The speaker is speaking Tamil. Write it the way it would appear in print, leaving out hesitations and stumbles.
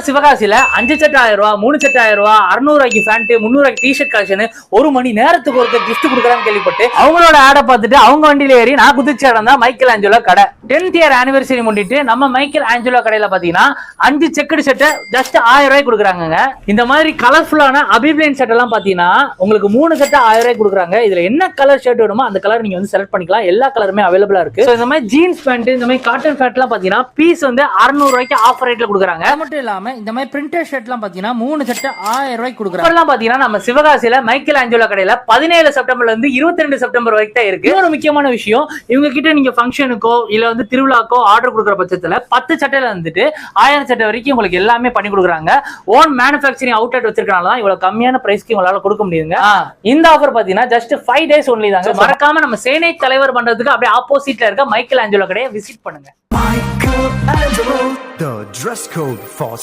சிவகாசியில 5 செட் 1000 ரூபாய், 3 செட் 1000 ரூபாய், 600 ரூபாய்க்கு பேண்ட், 300 ரூபாய்க்கு டிஷர்ட் கலெக்ஷன், ஒரு மணி நேரத்துக்கு ஒரு கிஃப்ட் கொடுக்குறான்னு கேள்விப்பட்டு அவங்களோட ஆடை பார்த்துட்டு அவங்க வண்டியில ஏறி நான் குதிச்ச இடம் தான் மைக்கேல் ஆஞ்சலோ கடை. 10th இயர் ஆனிவர்சரி முன்னிட்டு நம்ம மைக்கேல் ஆஞ்சலோ கடையில பாத்தீங்கன்னா 5 செக்குடு செட்டை ஜஸ்ட் 1000 ரூபாய்க்கு கொடுக்குறாங்க. இந்த மாதிரி கலர்ஃபுல்லான அபிப்ளைன் செட் எல்லாம் பாத்தீங்கன்னா உங்களுக்கு 3 செட்டை 1000 ரூபாய்க்கு கொடுக்குறாங்க. இதுல என்ன கலர் ஷர்ட் வேணுமோ அந்த கலர் நீங்க வந்து செலக்ட் பண்ணிக்கலாம். எல்லா கலருமே அவைலபிளா இருக்கு. இந்த மாதிரி ஜீன்ஸ் பேண்ட், இந்த மாதிரி காட்டன் பேண்ட் எல்லாம் பாத்தீங்கன்னா பீஸ் வந்து 600 ரூபாய்க்கு ஆஃபர் ரேட்ல கொடுக்குறாங்க. அது மட்டும் இல்லாம இந்த மாதிரி பிரிண்டட் ஷர்ட் எல்லாம் பாத்தீங்கன்னா 3 செட் 1000 ரூபாய்க்கு கொடுக்குறாங்க. எல்லாம் பாத்தீங்கன்னா நம்ம சிவகாசியில மைக்கேல் ஆஞ்சலோ கடையில 17 செப்டம்பர்ல இருந்து 22 செப்டம்பர் வரைக்கும் தான் இருக்கு. ஒரு முக்கியமான விஷயம், இவங்க கிட்ட நீங்க ஃபங்க்ஷனுக்கோ இல்ல வந்து திருவிழாக்கோ ஆர்டர் கொடுக்குற பட்சத்துல 10 சட்டையில வந்துட்டு 1000 சட்டை வரைக்கும் உங்களுக்கு எல்லாமே பண்ணி கொடுக்குறாங்க. ஓன் மேனுஃபேக்சரிங் அவுட்லெட் வச்சிருக்கனால தான் இவ்வளவு கம்மியான பிரைஸ்க்கு உங்களால கொடுக்க முடியுங்க. இந்த ஆஃபர் பாத்தீங்கன்னா ஜஸ்ட் 5 days ஒன்லி தாங்க. மறக்காம நம்ம சேனை தலைவர் பண்றதுக்கு அப்படியே ஆப்போசிட்ல இருக்க மைக்கேல் ஆஞ்சலோ கடையை விசிட் பண்ணுங்க. Michelangelo, the dress code for